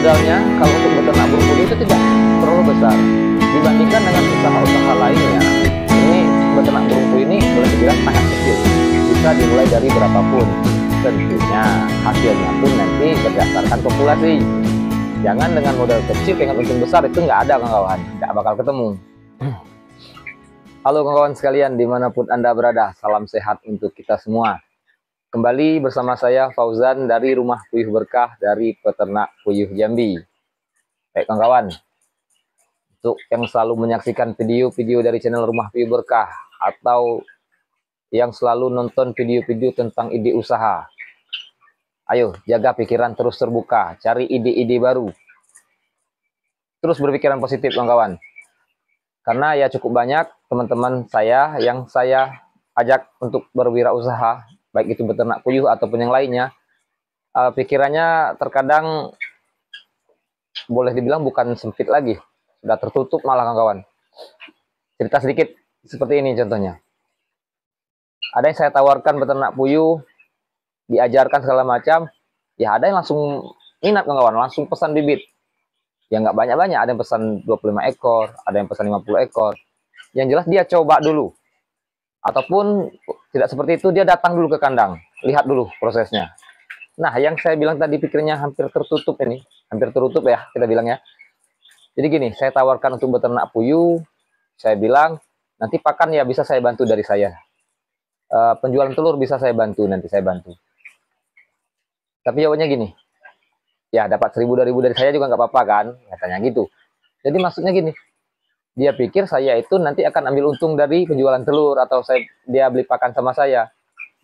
modalnya kalau untuk beternak burung puyuh itu tidak terlalu besar dibandingkan dengan usaha-usaha lainnya. Ini beternak burung puyuh ini boleh dibilang sangat kecil, bisa dimulai dari berapapun. Tentunya hasilnya pun nanti berdasarkan populasi. Jangan dengan modal kecil dengan untung besar, itu nggak ada kawan-kawan, nggak bakal ketemu. Halo kawan-kawan sekalian dimanapun Anda berada, salam sehat untuk kita semua. Kembali bersama saya Fauzan dari Rumah Puyuh Berkah dari Peternak Puyuh Jambi. Baik kawan-kawan, untuk yang selalu menyaksikan video-video dari channel Rumah Puyuh Berkah atau yang selalu nonton video-video tentang ide usaha, ayo jaga pikiran terus terbuka, cari ide-ide baru. Terus berpikiran positif kawan-kawan. Karena ya cukup banyak teman-teman saya yang saya ajak untuk berwirausaha, baik itu beternak puyuh ataupun yang lainnya, pikirannya terkadang boleh dibilang bukan sempit lagi, sudah tertutup malah kawan-kawan. Cerita sedikit seperti ini contohnya. Ada yang saya tawarkan beternak puyuh, diajarkan segala macam, ya ada yang langsung minat kawan-kawan, langsung pesan bibit. Ya nggak banyak-banyak, ada yang pesan 25 ekor, ada yang pesan 50 ekor. Yang jelas dia coba dulu. Ataupun tidak seperti itu, dia datang dulu ke kandang, lihat dulu prosesnya. Nah, yang saya bilang tadi pikirnya hampir tertutup ini, hampir tertutup ya kita bilang ya. Jadi gini, saya tawarkan untuk beternak puyuh, saya bilang nanti pakan ya bisa saya bantu dari saya. Penjualan telur bisa saya bantu, nanti saya bantu. Tapi jawabannya gini, ya dapat 1.000-2.000 dari saya juga nggak apa-apa kan, katanya gitu. Jadi maksudnya gini, dia pikir saya itu nanti akan ambil untung dari penjualan telur atau dia beli pakan sama saya.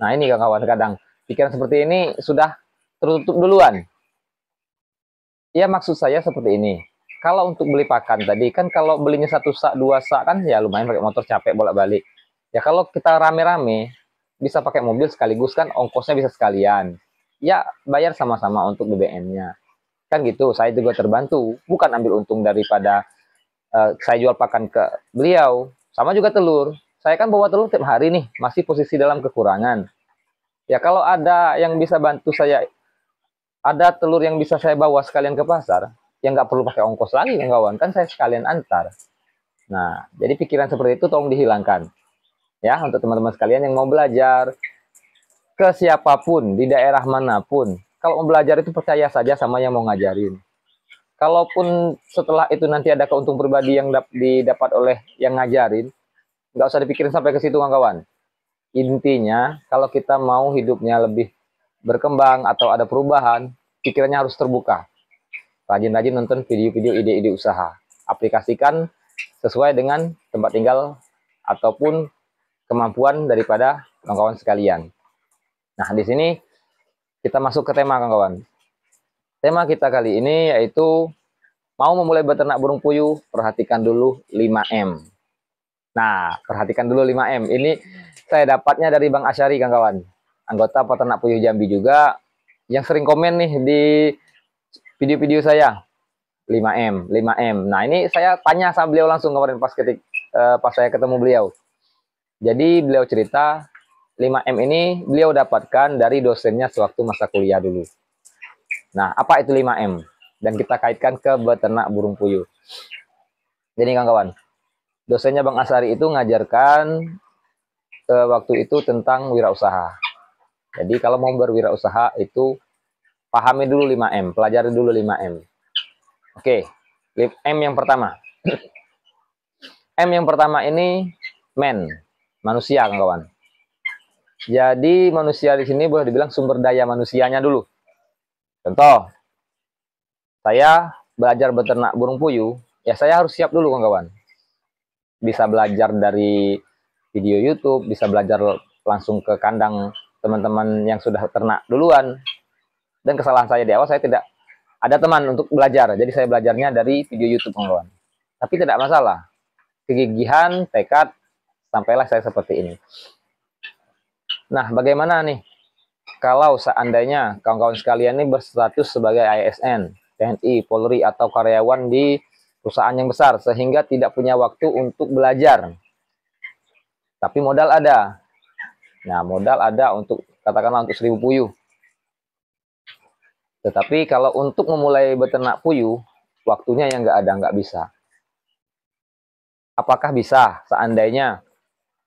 Nah ini kawan-kawan, kadang pikiran seperti ini sudah tertutup duluan. Ya maksud saya seperti ini, kalau untuk beli pakan tadi kan kalau belinya 1 sak 2 sak kan ya lumayan, pakai motor capek bolak-balik. Ya kalau kita rame-rame bisa pakai mobil sekaligus kan, ongkosnya bisa sekalian. Ya bayar sama-sama untuk BBM-nya. Kan gitu, saya juga terbantu, bukan ambil untung daripada saya jual pakan ke beliau. Sama juga telur, saya kan bawa telur tiap hari nih, masih posisi dalam kekurangan. Ya kalau ada yang bisa bantu saya, ada telur yang bisa saya bawa sekalian ke pasar, yang nggak perlu pakai ongkos lagi kawan, kan saya sekalian antar. Nah, jadi pikiran seperti itu tolong dihilangkan. Ya, untuk teman-teman sekalian yang mau belajar, ke siapapun, di daerah manapun, kalau mau belajar itu percaya saja sama yang mau ngajarin. Kalaupun setelah itu nanti ada keuntungan pribadi yang didapat oleh yang ngajarin, nggak usah dipikirin sampai ke situ kawan. Intinya, kalau kita mau hidupnya lebih berkembang atau ada perubahan, pikirannya harus terbuka. Rajin-rajin nonton video-video ide-ide usaha. Aplikasikan sesuai dengan tempat tinggal ataupun kemampuan daripada kawan-kawan sekalian. Nah, di sini kita masuk ke tema kawan-kawan. Tema kita kali ini yaitu mau memulai beternak burung puyuh, perhatikan dulu 5M. Nah, perhatikan dulu 5M. Ini saya dapatnya dari Bang Asyari kawan-kawan. Anggota Peternak Puyuh Jambi juga yang sering komen nih di video-video saya. 5M, 5M. Nah, ini saya tanya sama beliau langsung kemarin pas saya ketemu beliau. Jadi beliau cerita 5M ini beliau dapatkan dari dosennya sewaktu masa kuliah dulu. Nah, apa itu 5M? Dan kita kaitkan ke beternak burung puyuh. Jadi kawan-kawan, dosennya Bang Asyari itu ngajarkan waktu itu tentang wirausaha. Jadi kalau mau berwirausaha itu pahami dulu 5M, pelajari dulu 5M. Oke, M yang pertama. M yang pertama ini manusia kawan-kawan. Jadi manusia di sini boleh dibilang sumber daya manusianya dulu. Contoh, saya belajar beternak burung puyuh, ya saya harus siap dulu kawan-kawan. Bisa belajar dari video YouTube, bisa belajar langsung ke kandang teman-teman yang sudah ternak duluan. Dan kesalahan saya di awal, saya tidak ada teman untuk belajar, jadi saya belajarnya dari video YouTube kawan-kawan. Tapi tidak masalah, kegigihan, tekad, sampailah saya seperti ini. Nah, bagaimana nih kalau seandainya kawan-kawan sekalian ini berstatus sebagai ASN, TNI, Polri, atau karyawan di perusahaan yang besar, sehingga tidak punya waktu untuk belajar. Tapi modal ada. Nah, modal ada untuk, katakanlah untuk 1.000 puyuh. Tetapi kalau untuk memulai beternak puyuh, waktunya yang nggak bisa. Apakah bisa seandainya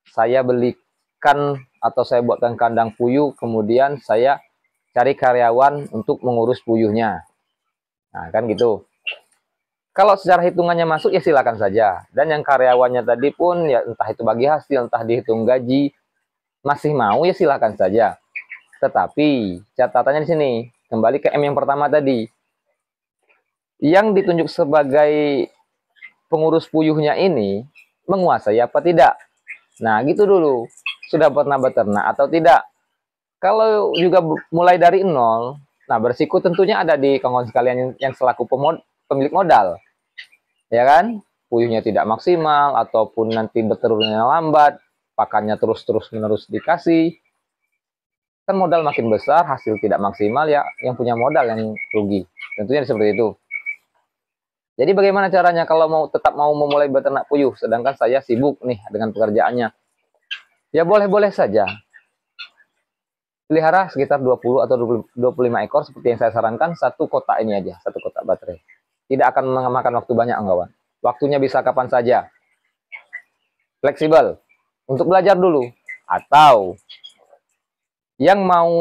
saya belikan atau saya buatkan kandang puyuh, kemudian saya cari karyawan untuk mengurus puyuhnya? Nah, kan gitu. Kalau secara hitungannya masuk, ya silakan saja. Dan yang karyawannya tadi pun, ya entah itu bagi hasil, entah dihitung gaji, masih mau, ya silakan saja. Tetapi catatannya di sini, kembali ke M yang pertama tadi. Yang ditunjuk sebagai pengurus puyuhnya ini menguasai apa tidak? Nah, gitu dulu. Sudah pernah beternak atau tidak? Kalau juga mulai dari nol, nah berisiko tentunya ada di kawan sekalian yang selaku pemilik modal. Ya kan? Puyuhnya tidak maksimal, ataupun nanti bertelurnya lambat, pakannya terus-terus menerus dikasih. Kan modal makin besar, hasil tidak maksimal, ya yang punya modal yang rugi. Tentunya seperti itu. Jadi bagaimana caranya kalau tetap mau memulai beternak puyuh, sedangkan saya sibuk nih dengan pekerjaannya? Ya boleh-boleh saja. Pelihara sekitar 20 atau 25 ekor seperti yang saya sarankan, satu kotak ini aja, satu kotak baterai. Tidak akan memakan waktu banyak, kawan. Waktunya bisa kapan saja. Fleksibel. Untuk belajar dulu. Atau yang mau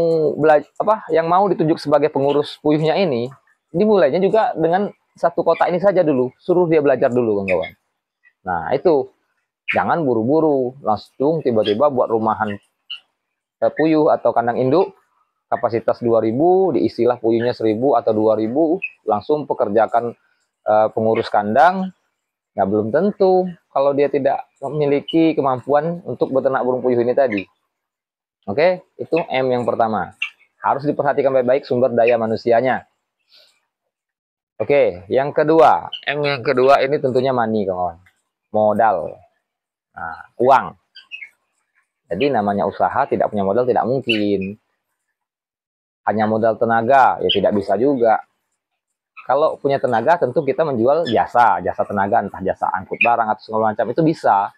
yang mau ditunjuk sebagai pengurus puyuhnya ini, dimulainya juga dengan satu kotak ini saja dulu. Suruh dia belajar dulu, kawan. Nah, itu. Jangan buru-buru, langsung tiba-tiba buat rumahan puyuh atau kandang induk, kapasitas 2000, diisilah puyuhnya 1000 atau 2000, langsung pekerjakan pengurus kandang. Nah, belum tentu kalau dia tidak memiliki kemampuan untuk beternak burung puyuh ini tadi. Oke, itu M yang pertama. Harus diperhatikan baik-baik sumber daya manusianya. Oke, yang kedua. M yang kedua ini tentunya money, kawan. Modal. Nah, uang. Jadi namanya usaha tidak punya modal tidak mungkin. Hanya modal tenaga, ya tidak bisa juga. Kalau punya tenaga, tentu kita menjual jasa tenaga, entah jasa angkut barang atau segala macam, itu bisa.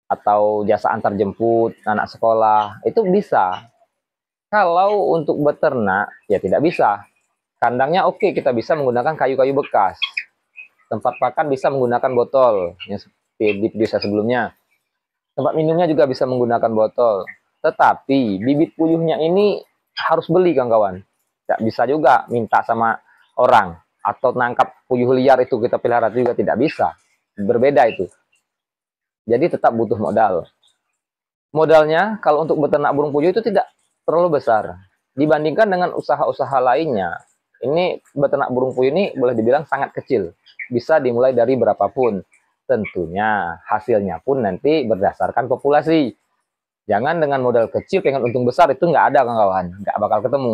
Atau jasa antar jemput anak sekolah, itu bisa. Kalau untuk beternak, ya tidak bisa. Kandangnya oke, kita bisa menggunakan kayu-kayu bekas. Tempat pakan bisa menggunakan botol, yang seperti di video saya sebelumnya. Tempat minumnya juga bisa menggunakan botol. Tetapi bibit puyuhnya ini harus beli, kawan-kawan. Tidak bisa juga minta sama orang. Atau nangkap puyuh liar itu kita pelihara juga tidak bisa. Berbeda itu. Jadi tetap butuh modal. Modalnya kalau untuk beternak burung puyuh itu tidak terlalu besar. Dibandingkan dengan usaha-usaha lainnya. Ini beternak burung puyuh ini boleh dibilang sangat kecil. Bisa dimulai dari berapapun. Tentunya hasilnya pun nanti berdasarkan populasi. Jangan dengan modal kecil pengen untung besar, itu nggak ada, kawan. Nggak bakal ketemu.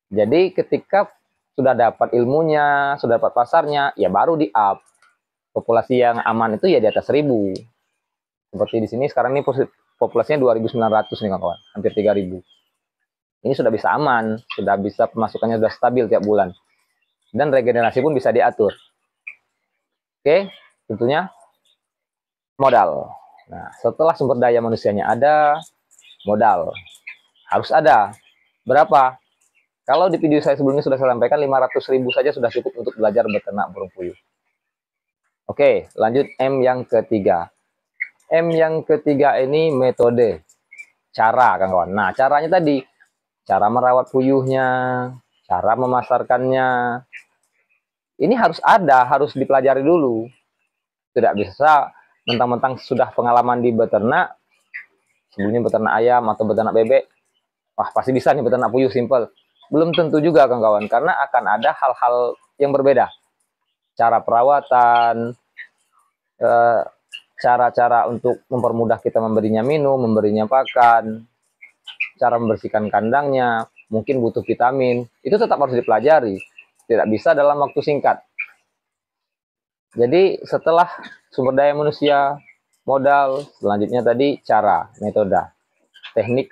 Jadi ketika sudah dapat ilmunya, sudah dapat pasarnya, ya baru di-up. Populasi yang aman itu ya di atas 1000. Seperti di sini sekarang ini populasinya 2900 nih, kawan. Hampir 3000. Ini sudah bisa aman, sudah bisa pemasukannya sudah stabil tiap bulan. Dan regenerasi pun bisa diatur. Oke, tentunya modal. Nah, setelah sumber daya manusianya ada, modal harus ada. Berapa? Kalau di video saya sebelumnya sudah saya sampaikan, 500.000 saja sudah cukup untuk belajar beternak burung puyuh. Oke, lanjut M yang ketiga. M yang ketiga ini metode. Cara, kawan. Nah, caranya tadi, cara merawat puyuhnya, cara memasarkannya. Ini harus ada, harus dipelajari dulu. Tidak bisa mentang-mentang sudah pengalaman di beternak, sebelumnya beternak ayam atau beternak bebek, wah pasti bisa nih beternak puyuh simple. Belum tentu juga, kawan-kawan, karena akan ada hal-hal yang berbeda. Cara perawatan, cara-cara untuk mempermudah kita memberinya minum, memberinya pakan, cara membersihkan kandangnya, mungkin butuh vitamin, itu tetap harus dipelajari. Tidak bisa dalam waktu singkat. Jadi setelah sumber daya manusia, modal, selanjutnya tadi cara, metode, teknik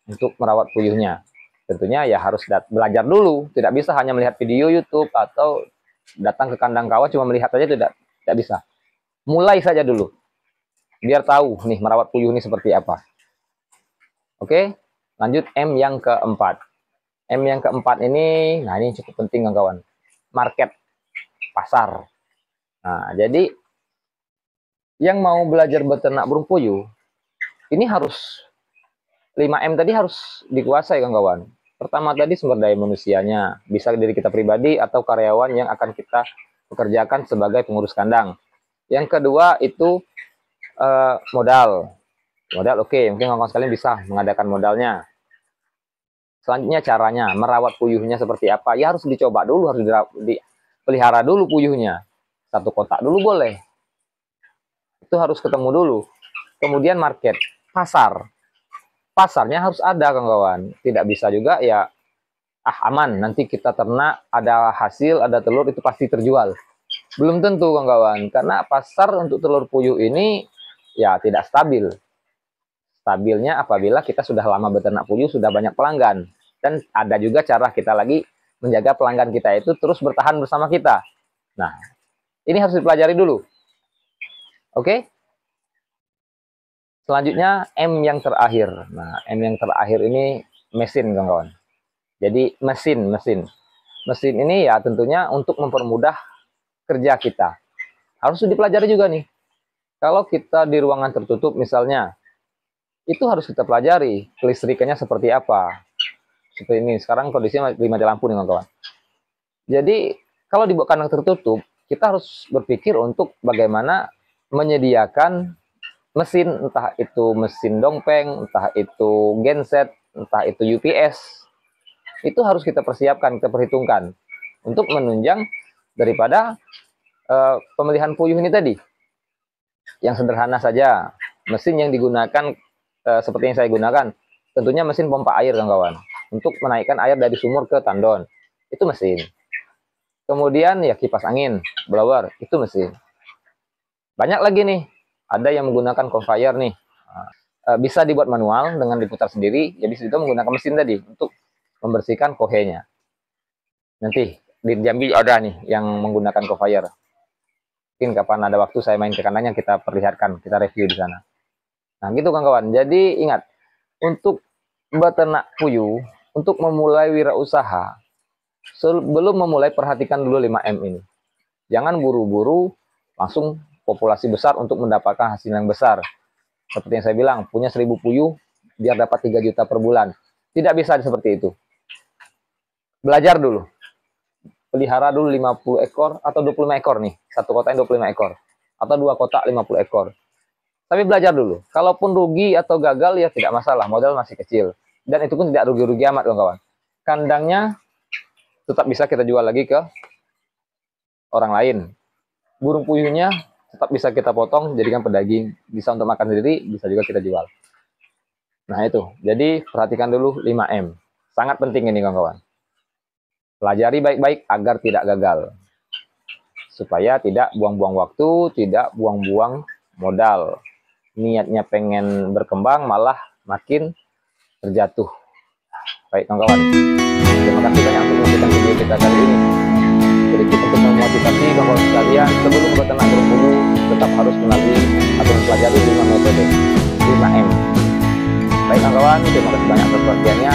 untuk merawat puyuhnya. Tentunya ya harus belajar dulu, tidak bisa hanya melihat video YouTube atau datang ke kandang kawat cuma melihat saja, tidak bisa. Mulai saja dulu, biar tahu nih merawat puyuh ini seperti apa. Oke, lanjut M yang keempat. M yang keempat ini, nah ini cukup penting kawan-kawan. Market, pasar. Nah, jadi yang mau belajar beternak burung puyuh, ini harus 5M tadi harus dikuasai kawan-kawan. Pertama tadi sumber daya manusianya, bisa diri kita pribadi atau karyawan yang akan kita pekerjakan sebagai pengurus kandang. Yang kedua itu modal. Modal oke, mungkin kawan-kawan sekalian bisa mengadakan modalnya. Selanjutnya caranya, merawat puyuhnya seperti apa? Ya harus dicoba dulu, harus dipelihara dulu puyuhnya. Satu kotak dulu boleh. Itu harus ketemu dulu. Kemudian market, pasar. Pasarnya harus ada kawan-kawan. Tidak bisa juga ya aman, nanti kita ternak, ada hasil, ada telur, itu pasti terjual. Belum tentu kawan-kawan, karena pasar untuk telur puyuh ini ya tidak stabil. Stabilnya apabila kita sudah lama beternak puyuh, sudah banyak pelanggan. Dan ada juga cara kita lagi menjaga pelanggan kita itu terus bertahan bersama kita. Nah, ini harus dipelajari dulu. Oke? Selanjutnya M yang terakhir. Nah, M yang terakhir ini mesin kawan-kawan. Jadi mesin ini ya tentunya untuk mempermudah kerja kita. Harus dipelajari juga nih. Kalau kita di ruangan tertutup misalnya, itu harus kita pelajari kelistrikannya seperti apa. Seperti ini, sekarang kondisinya mati lampu nih kawan-kawan. Jadi kalau dibuat kandang tertutup, kita harus berpikir untuk bagaimana menyediakan mesin, entah itu mesin dongpeng, entah itu genset, entah itu UPS. Itu harus kita persiapkan, kita perhitungkan untuk menunjang daripada pemilihan puyuh ini tadi. Yang sederhana saja, mesin yang digunakan seperti yang saya gunakan, tentunya mesin pompa air kawan-kawan, untuk menaikkan air dari sumur ke tandon, itu mesin. Kemudian ya kipas angin, blower, itu mesin. Banyak lagi nih, ada yang menggunakan conveyor nih, bisa dibuat manual dengan diputar sendiri, ya bisa juga menggunakan mesin tadi untuk membersihkan kohenya. Nanti di Jambi ada nih yang menggunakan conveyor. Mungkin kapan ada waktu saya main ke kandangnya, kita perlihatkan, kita review di sana. Nah gitu kawan-kawan, jadi ingat, untuk beternak puyuh, untuk memulai wirausaha, sebelum memulai perhatikan dulu 5M ini. Jangan buru-buru langsung populasi besar untuk mendapatkan hasil yang besar. Seperti yang saya bilang, punya 1000 puyuh biar dapat 3 juta per bulan. Tidak bisa seperti itu. Belajar dulu. Pelihara dulu 50 ekor atau 25 ekor nih. Satu kotaknya 25 ekor. Atau 2 kotak 50 ekor. Tapi belajar dulu. Kalaupun rugi atau gagal ya tidak masalah. Modal masih kecil. Dan itu pun tidak rugi-rugi amat kawan-kawan. Kandangnya tetap bisa kita jual lagi ke orang lain. Burung puyuhnya tetap bisa kita potong, jadikan pedaging. Bisa untuk makan sendiri, bisa juga kita jual. Nah itu, jadi perhatikan dulu 5M. Sangat penting ini kawan-kawan. Pelajari baik-baik agar tidak gagal. Supaya tidak buang-buang waktu, tidak buang-buang modal. Niatnya pengen berkembang, malah makin terjatuh. Baik kawan-kawan, terima kasih banyak untuk menonton video kita kali ini. Sedikit untuk memotivasi kawan-kawan sekalian, sebelum beternak burung puyuh tetap harus melalui atau mempelajari 5 metode 5M. Baik kawan-kawan, terima kasih banyak atas perhatiannya.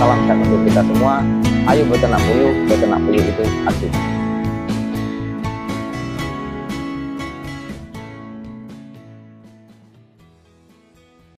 Salam sehat untuk kita semua. Ayo beternak puyuh itu asik.